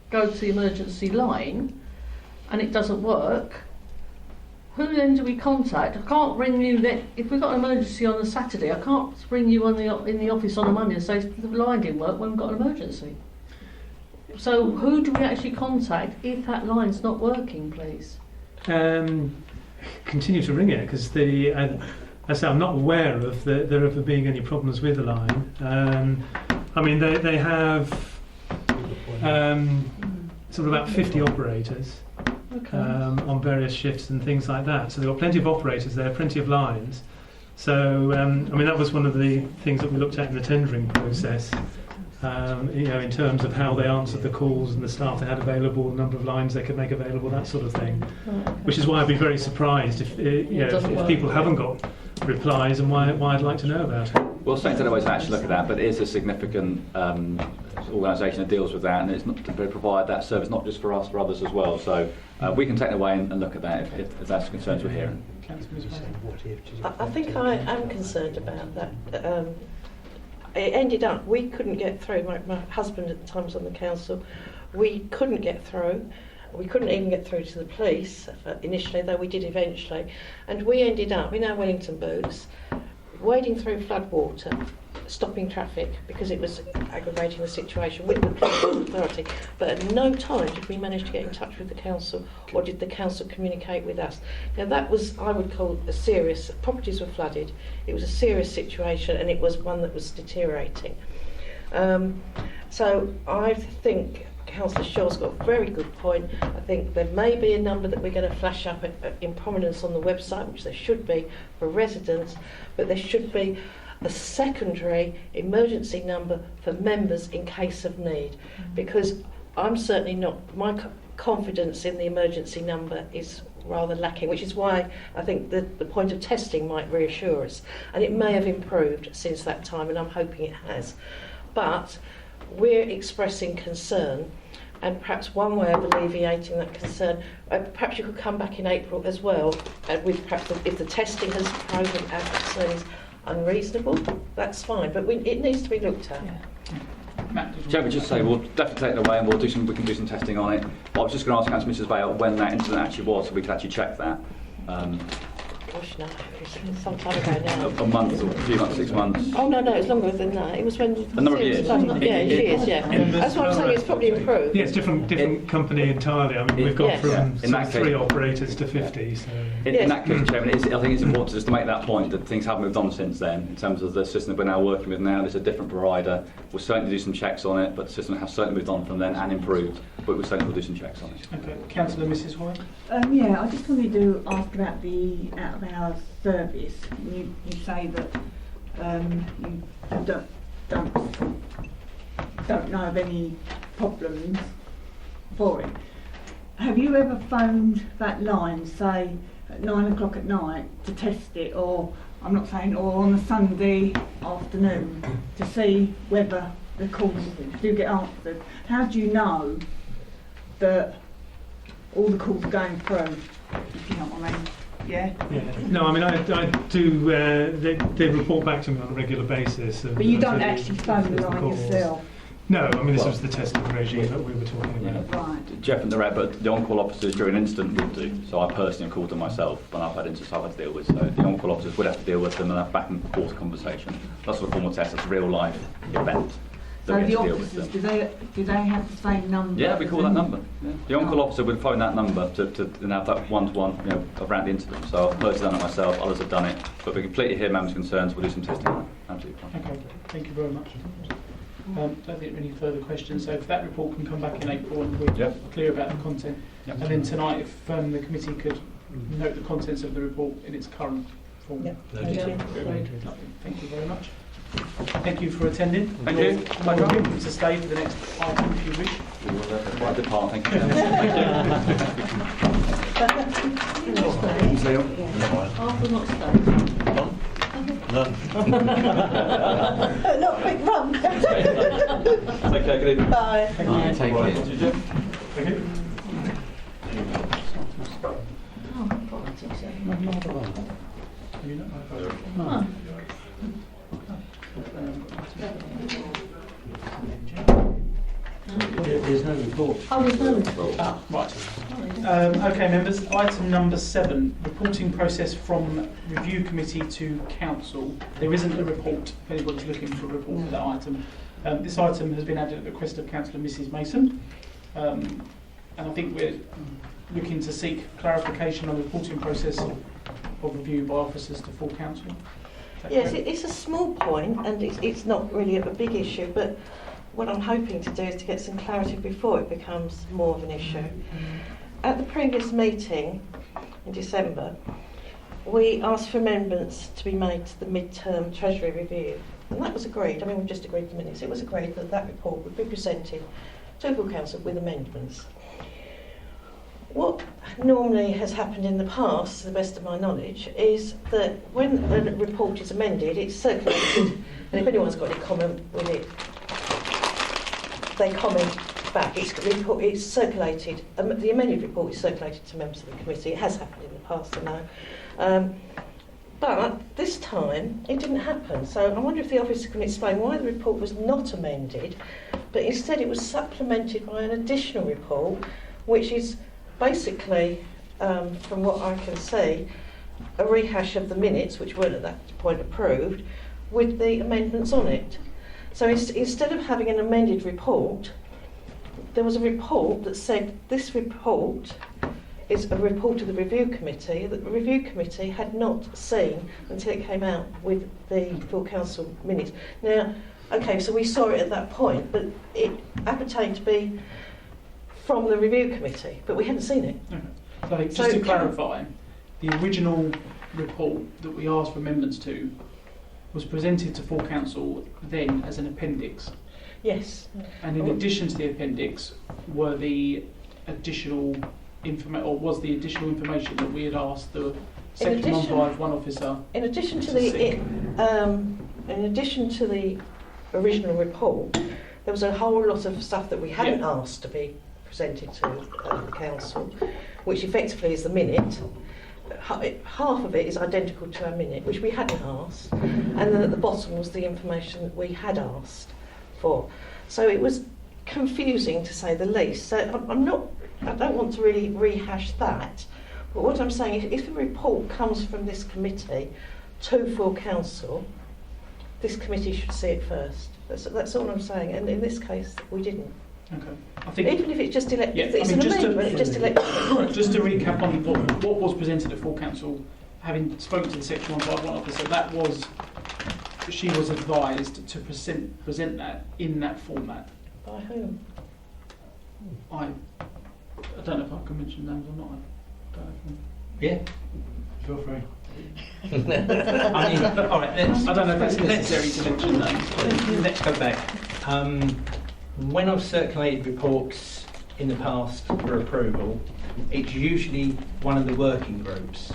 go to the emergency line and it doesn't work, who then do we contact? I can't ring you then. If we've got an emergency on a Saturday, I can't ring you in the office on a Monday and say the line didn't work when we've got an emergency. So who do we actually contact if that line's not working, please? Continue to ring it, because I say I'm not aware of there ever being any problems with the line. I mean, they have sort of about 50 operators. Okay. On various shifts and things like that. So there are plenty of operators there, plenty of lines. So, I mean, that was one of the things that we looked at in the tendering process, in terms of how they answered the calls and the staff they had available, the number of lines they could make available, that sort of thing. Which is why I'd be very surprised if people haven't got replies, and why I'd like to know about it. Well, St. Anyways actually look at that, but it is a significant organisation that deals with that, and it's not to provide that service not just for us, for others as well. So we can take it away and look at that if that's concerns we're hearing. I think I am concerned about that. It ended up, we couldn't get through. My husband at the time was on the council. We couldn't get through. We couldn't even get through to the police initially, though we did eventually. And we ended up in our Wellington boots, wading through floodwater, stopping traffic because it was aggravating the situation with the police authority. But at no time did we manage to get in touch with the council, or did the council communicate with us. Now that was, I would call, a serious, properties were flooded, it was a serious situation, and it was one that was deteriorating. So I think Councillor Shaw's got a very good point. I think there may be a number that we're going to flash up in prominence on the website, which there should be for residents, but there should be a secondary emergency number for members in case of need, because I'm certainly not, my confidence in the emergency number is rather lacking, which is why I think the point of testing might reassure us, and it may have improved since that time, and I'm hoping it has. But we're expressing concern, and perhaps one way of alleviating that concern, perhaps you could come back in April as well, with perhaps if the testing has proven our concerns unreasonable, that's fine, but it needs to be looked at. Matt, Chair, would just say we'll definitely take it away and we can do some testing on it. But I was just going to ask Mrs. Vale when that incident actually was, so we could actually check that. Gosh, no, it's some time ago now. A month or a few months, 6 months. Oh no, it's longer than that. It was when A number of years. Yeah, years. Yeah, that's what I'm saying. It's probably improved. Yeah, it's different company entirely. I mean, we've gone from in that 3 case, operators to 50. So. In that case, Chairman, I think it's important just to make that point that things have moved on since then in terms of the system that we're now working with now. There's a different provider. We'll certainly do some checks on it, but the system has certainly moved on from then and improved. But we certainly will do some checks on it. Okay, Councillor Mrs. White. Yeah, I just wanted to ask about the out-of-hours service. You say that you don't know of any problems for it. Have you ever phoned that line, say at 9 o'clock at night, to test it, or I'm not saying, or on a Sunday afternoon, to see whether the calls do get answered? How do you know that all the calls are going through, if you know what I mean? Yeah. No, I mean, I do. They report back to me on a regular basis. But you don't actually phone the line yourself. No, I mean, this was the testing regime that we were talking about. Right. Jeff and the rep, but the on-call officers during an incident would do. So I personally have called them myself when I've had incidents I've had to deal with. So the on-call officers would have to deal with them and have back and forth conversation. That's not a formal test. It's a real life event. So the officers, do they have the same number? Yeah, we call that number. Yeah. The on-call officer would phone that number to have that one-to-one, around the incident. So I've personally done it myself. Others have done it. But we completely hear members' concerns. We'll do some testing on it. Absolutely fine. Okay, thank you very much. Don't think there are any further questions. So if that report can come back in April and we're clear about the content. And then tonight, if the committee could note the contents of the report in its current form. Thank you. Thank you very much. Thank you for attending. Thank you. You're welcome to stay for the next item if you wish. Well, I depart. Thank you. Thank you. questions, Leo? Arthur not staying. None. Not a quick run. Okay, good evening. Bye. Right, take Right, it. Jeff. Oh, politics, Oh. There's no report. Oh, there's no report. Right. Okay, members. Item number 7, reporting process from review committee to council. There isn't a report if anybody's looking for a report for that item. This item has been added at the request of Councillor Mrs Mason. And I think we're looking to seek clarification on the reporting process of review by officers to full council. Is that Yes, correct? it's a small point and it's not really a big issue, but what I'm hoping to do is to get some clarity before it becomes more of an issue. At the previous meeting in December, we asked for amendments to be made to the mid-term Treasury review, and that was agreed. I mean, we've just agreed the minutes. It was agreed that that report would be presented to full council with amendments. What normally has happened in the past, to the best of my knowledge, is that when a report is amended, it's circulated, and if anyone's got any comment with it, they comment back. It's circulated. The amended report is circulated to members of the committee. It has happened in the past, I know. But this time, it didn't happen. So I wonder if the officer can explain why the report was not amended, but instead it was supplemented by an additional report, which is basically, from what I can see, a rehash of the minutes, which weren't at that point approved, with the amendments on it. So instead of having an amended report, there was a report that said this report is a report of the review committee that the review committee had not seen until it came out with the full council minutes. Now, okay, so we saw it at that point, but it appertained to be from the review committee, but we hadn't seen it. Okay. So just to clarify, the original report that we asked for amendments to was presented to full council then as an appendix. Yes. And in addition to the appendix were the additional was the additional information that we had asked the Section 151 officer. In addition to the original report, there was a whole lot of stuff that we hadn't asked to be presented to the council, which effectively is the minute. Half of it is identical to our minute, which we hadn't asked, and then at the bottom was the information that we had asked for. So it was confusing, to say the least. So I don't want to really rehash that, but what I'm saying is if a report comes from this committee to full council, this committee should see it first. That's all I'm saying, and in this case we didn't. Okay. I think Even if it's just elected, Yeah, it's I mean, an just to- amendment, just elected. just to recap on what was presented at full council, having spoken to the Section 151 officer, that was she was advised to present that in that format. By whom? I don't know if I can mention names or not. I don't know. Yeah, feel free. I mean, all right, I don't know if that's necessary to mention names. let's go back. When I've circulated reports in the past for approval, it's usually one of the working groups,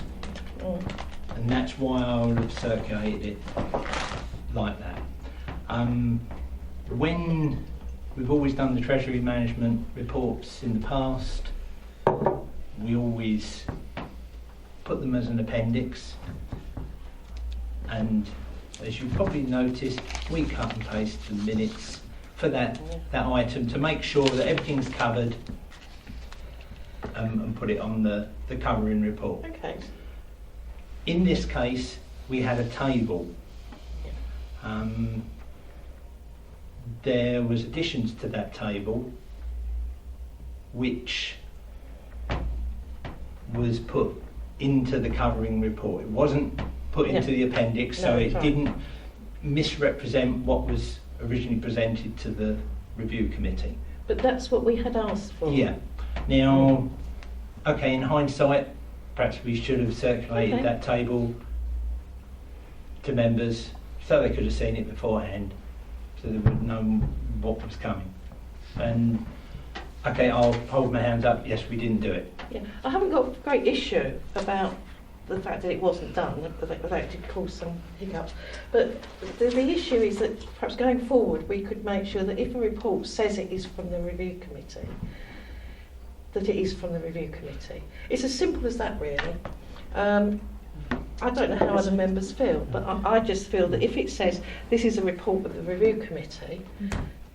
and that's why I would have circulated it like that. When we've always done the Treasury Management reports in the past, we always put them as an appendix, and as you probably noticed, we cut and paste the minutes for that item to make sure that everything's covered, and put it on the covering report. Okay. In this case, we had a table. There was additions to that table, which was put into the covering report. It wasn't put into the appendix, so it didn't misrepresent what was originally presented to the review committee. But that's what we had asked for. Yeah. Now, okay, in hindsight, perhaps we should have circulated that table to members so they could have seen it beforehand, so they would know what was coming. And okay, I'll hold my hands up. Yes, we didn't do it. Yeah. I haven't got a great issue about the fact that it wasn't done, that did cause some hiccups. But the issue is that perhaps going forward we could make sure that if a report says it is from the review committee, that it is from the review committee. It's as simple as that, really. I don't know how other members feel, but I just feel that if it says this is a report of the review committee,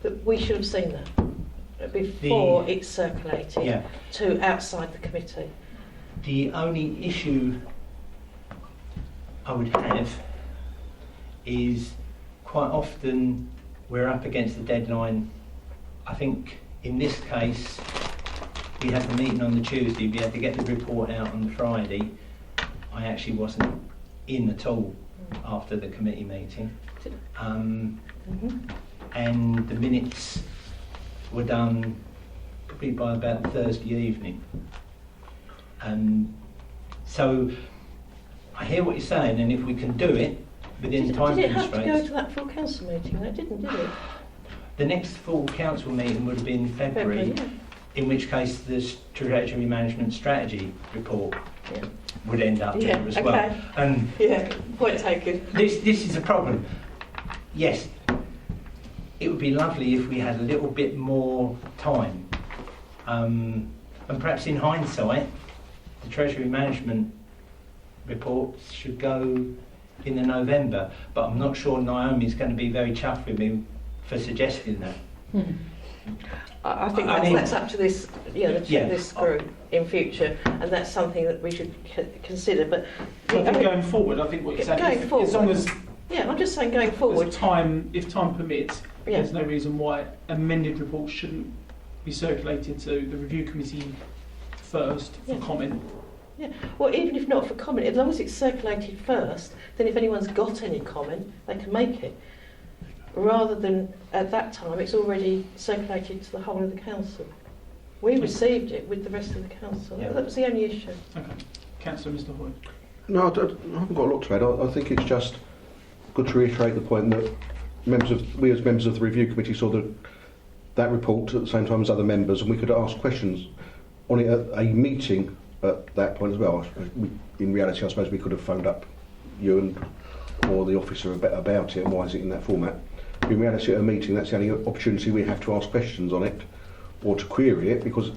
that we should have seen that before it's circulated to outside the committee. The only issue I would have is quite often we're up against the deadline. I think in this case we had the meeting on the Tuesday, we had to get the report out on the Friday. I actually wasn't in at all after the committee meeting. And the minutes were done probably by about Thursday evening. So I hear what you're saying, and if we can do it within time Did it have constraints. to go to that full council meeting? No, it didn't, did it? The next full council meeting would have been February, Yeah. in which case the Treasury Management Strategy report would end up there as well. Okay. And Yeah, point taken. this is a problem. Yes, it would be lovely if we had a little bit more time. And perhaps in hindsight, the Treasury Management reports should go in the November, but I'm not sure Naomi's going to be very chuffed with me for suggesting that. I think I mean- that's up to this, this group in future, and that's something that we should consider. But I think going forward, I think what you're saying, Going if, forward. as long as I'm just saying going forward. if time permits, there's no reason why amended reports shouldn't be circulated to the review committee first for comment. Yeah. Well, even if not for comment, as long as it's circulated first, then if anyone's got any comment, they can make it. Rather than at that time, it's already circulated to the whole of the council. We received it with the rest of the council. Yeah. That was the only issue. Okay. Councillor Mr Hoy. No, I haven't got a lot to add. I think it's just good to reiterate the point that we as members of the review committee saw that report at the same time as other members, and we could ask questions on it at a meeting at that point as well. In reality, I suppose we could have phoned up you or the officer about it and why is it in that format. In reality, at a meeting, that's the only opportunity we have to ask questions on it or to query it, because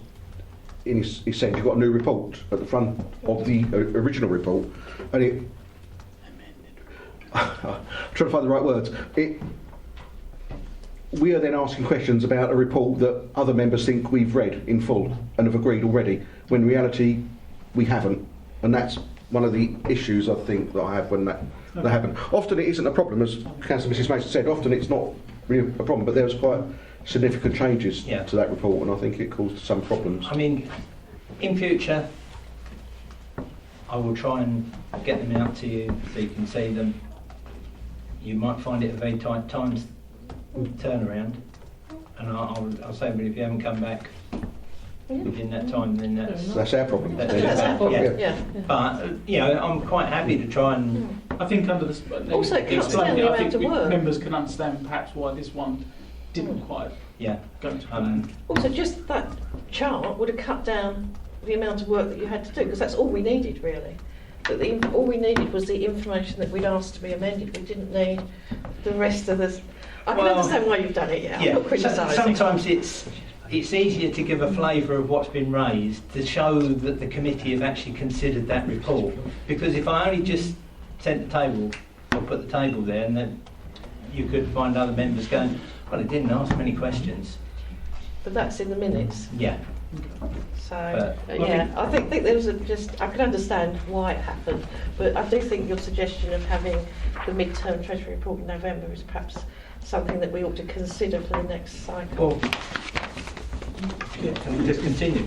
he said you've got a new report at the front of the original report, and it. I'm trying to find the right words. We are then asking questions about a report that other members think we've read in full and have agreed already, when in reality we haven't, and that's one of the issues I think that I have when that happens. Often it isn't a problem, as Councillor Mrs Mason said. Often it's not really a problem, but there was quite significant changes to that report, and I think it caused some problems. I mean, in future, I will try and get them out to you so you can see them. You might find it a very tight times turnaround, and I'll say, but if you haven't come back within that time, then That's our problem. that's our problem. Yeah. But I'm quite happy to try and. I think under the Also, it cuts down the I amount think of work. members can understand perhaps why this one didn't quite go to plan. Also, just that chart would have cut down the amount of work that you had to do, because that's all we needed, really. But all we needed was the information that we'd asked to be amended. We didn't need the rest of this. I can understand why you've done it, I'm not criticising. Sometimes it's easier to give a flavour of what's been raised to show that the committee have actually considered that report. Because if I only just sent the table or put the table there, and then you could find other members going, well, it didn't ask many questions. But that's in the minutes. Yeah. So, I think there was I can understand why it happened, but I do think your suggestion of having the mid-term Treasury report in November is perhaps something that we ought to consider for the next cycle. Well, can we just continue?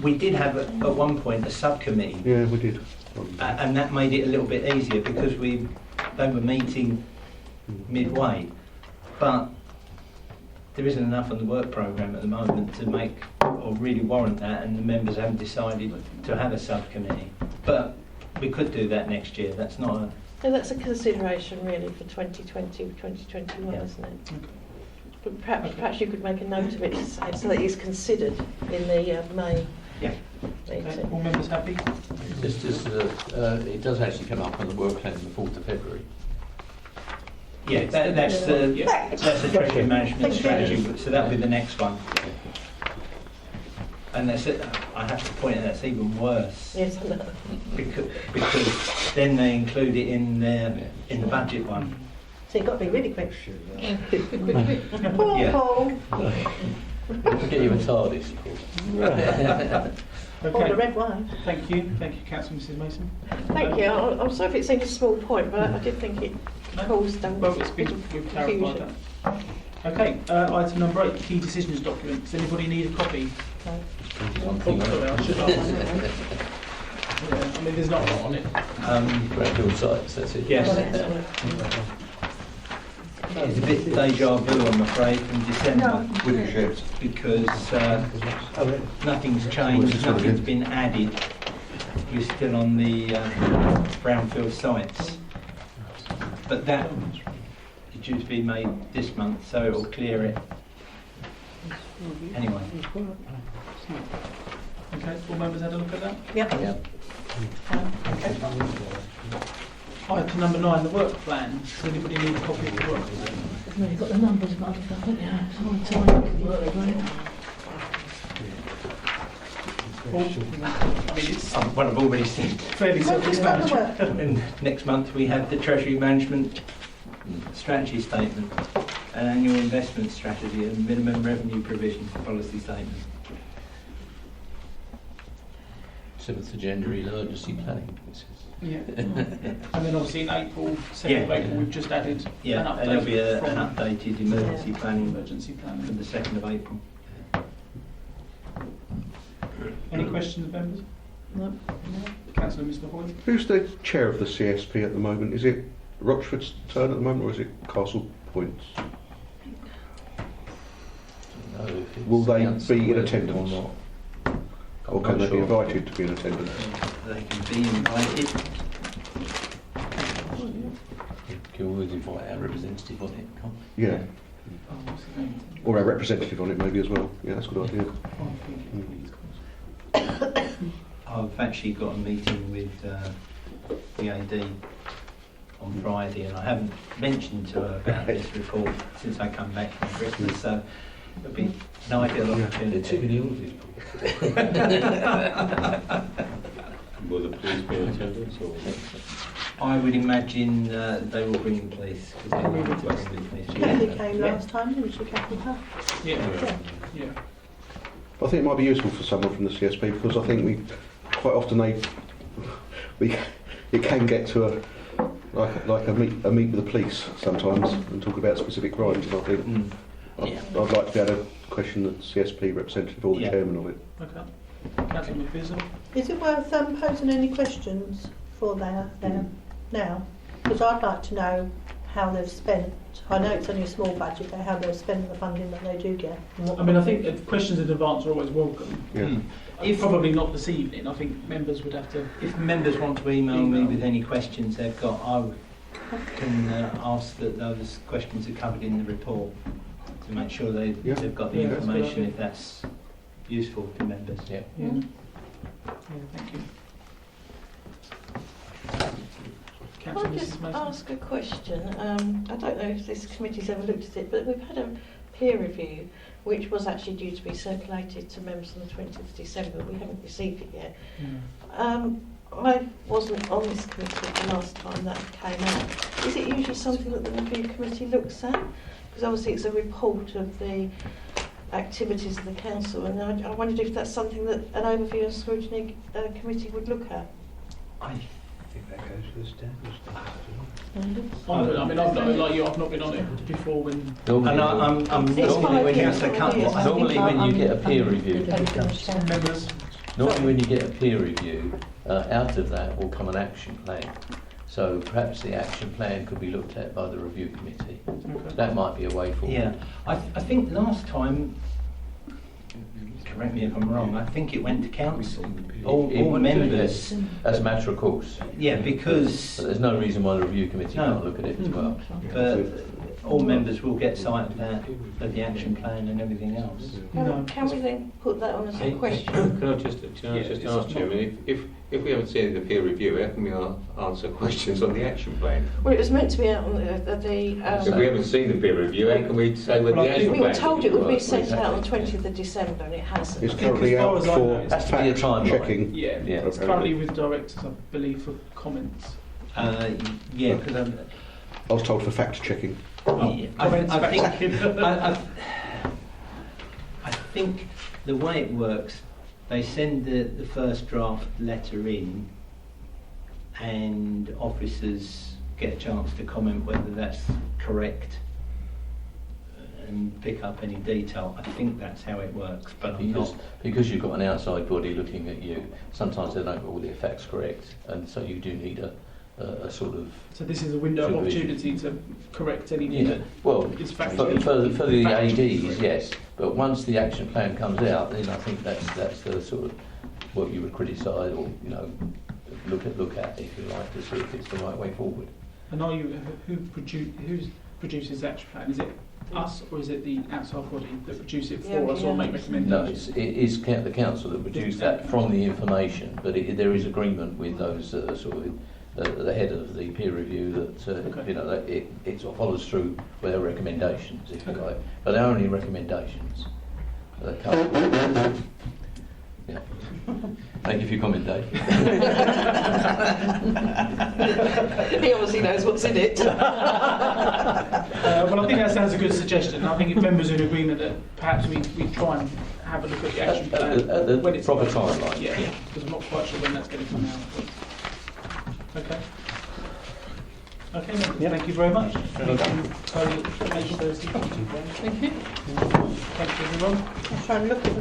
We did have at one point a subcommittee. Yeah, we did. And that made it a little bit easier because they were meeting midway. But there isn't enough on the work programme at the moment to make or really warrant that, and the members haven't decided to have a subcommittee. But we could do that next year. That's not a... So that's a consideration really for 2020 or 2021, isn't it? But perhaps you could make a note of it so that it's considered in the May Yeah. Okay, all members happy? Just it does actually come up on the work plan on the 4th of February. Yeah, that's the treasury management strategy, so that'll be the next one. And that's it. I have to point out that's even worse. Yes, I know. Because then they include it in the budget one. So you've got to be really quick. Paul, Yeah. Paul. Don't forget your TARDIS, Paul. Or the Okay, red wine. thank you, Councillor Mrs Mason. Thank you. I'm sorry if it seems a small point, but I did think it caused Well, it's been, we've clarified confusion. that. Okay, item number 8, key decisions document. Does anybody need a copy? No. Oh, sorry, I should ask. Yeah, I mean, there's not a lot on it. Brownfield sites, that's it. Yes. It's a bit deja vu, I'm afraid, from December. Because nothing's changed, nothing's been added. We're still on the brownfield sites. But that is due to be made this month, so it'll clear it. Anyway. Okay, all members had a look at that? Yep. Item number 9, the work plan. Does anybody need a copy of the work plan? No, you've got the numbers, but I think, yeah, it's all time work plan. Paul? I mean, it's What I've already said. fairly self-explanatory. And next month we have the Treasury Management Strategy Statement, an annual investment strategy, and minimum revenue provision policy statement. 7th of January, emergency planning. It says. Yeah. And then obviously in April, 2nd of Yeah. April, we've just added an Yeah, update and there'll be an from updated emergency planning emergency for planning. the 2nd of April. Any questions, members? No. Councillor Mr Hoy? Who's the chair of the CSP at the moment? Is it Rochford's turn at the moment, or is it Castle Point's? No, if it's Will they council be in work attendance? Or not? Or I'm can not they be sure. invited to be in attendance? They can be invited. You can always invite our representative on it, can't Yeah. Oh, what's his name? Or our representative on it maybe as well. Yeah, that's a good idea. Oh, I think it- I've actually got a meeting with the AD on Friday, and I haven't mentioned to her about this report since I come back from Christmas, so it'll be an ideal They're opportunity. typically all these Will the police be in attendance or? I would imagine they will bring the police, because they need to bring the police. Kathy came last time, didn't she, Kathy Huff? Yeah, yeah. I think it might be useful for someone from the CSP, because I think we quite often it can get to a meet with the police sometimes and talk about specific crimes. And I think Mm. I'd like to be able to question the CSP representative or the Yeah. chairman of it. Okay. Councillor McPherson? Is it worth posing any questions for them now? Because I'd like to know how they've spent. I know it's only a small budget, but how they've spent the funding that they do get. I mean, I think questions in advance are always welcome. Yeah. Mm. If probably not this evening, I think members would have to. If members want to email me with any questions they've got, I can ask that those questions are covered in the report to make sure they've got the Yeah, that's a good information idea. if that's useful to members. Yeah. Yeah. Yeah, thank you. Can Councillor I just Mrs Mason? ask a question? I don't know if this committee's ever looked at it, but we've had a peer review which was actually due to be circulated to members on the 20th of December. We haven't received it yet. Yeah. I wasn't on this committee the last time that came out. Is it usually something that the review committee looks at? Because obviously it's a report of the activities of the council, and I wondered if that's something that an overview and scrutiny committee would look at. I think that goes to the standards. I mean, I've not, like you, I've not been on it before when. And I'm It's normally when you five have to cut years. what Normally when you get a peer review, Members. normally when you get a peer review, out of that will come an action plan. So perhaps the action plan could be looked at by the review committee. That might be a way forward. Yeah, I think last time, correct me if I'm wrong, I think it went to council. All It would do, members. yes, as a matter of course. Yeah, because But there's no reason why the review committee No. can't look at it as well. but all members will get sight of that, of the action plan and everything else. No. Can we then put that on as a Can question? I just ask, Chairman, if we haven't seen the peer review, how can we answer questions on the action plan? Well, it was meant to be out on the If we haven't seen the peer review, how can we say whether the action we plan? were told it would be sent out on the 20th of December and it hasn't. It's I think currently as far out as I know, for it's- Has to be a fact timeline. checking. Yeah, Yeah. it's currently with directors, I believe, for comments. Yeah, because I was told for fact checking. Comments, I fact think checking. I think the way it works, they send the first draft letter in, and officers get a chance to comment whether that's correct and pick up any detail. I think that's how it works, but I'm not. Because you've got an outside body looking at you, sometimes they don't get all the facts correct, and so you do need a sort of. So this is a window of Supervision. opportunity to correct anything Yeah, that well, is for factually. the factually ADs, correct. yes, but once the action plan comes out, then I think that's the sort of what you would criticise or look at if you like to see if it's the right way forward. And are you who produces the action plan? Is it us or is it the outside body that produce it for us or make No, recommendations? it is the council that produce that from the information, but there is agreement with those sort of the head of the peer review that Okay. that it sort of follows through with their recommendations, if you like. But they're only recommendations. That come. Yeah. Thank you for your comment, Dave. He obviously knows what's in it. Well, I think that sounds a good suggestion. I think if members are in agreement that perhaps we try and have a look at the action plan At the when it's proper available. timeline. Yeah, because I'm not quite sure when that's going to come out. Okay. Okay, members, thank you very much. Thank you. Thank you. Thank you, everyone. I'm trying to look at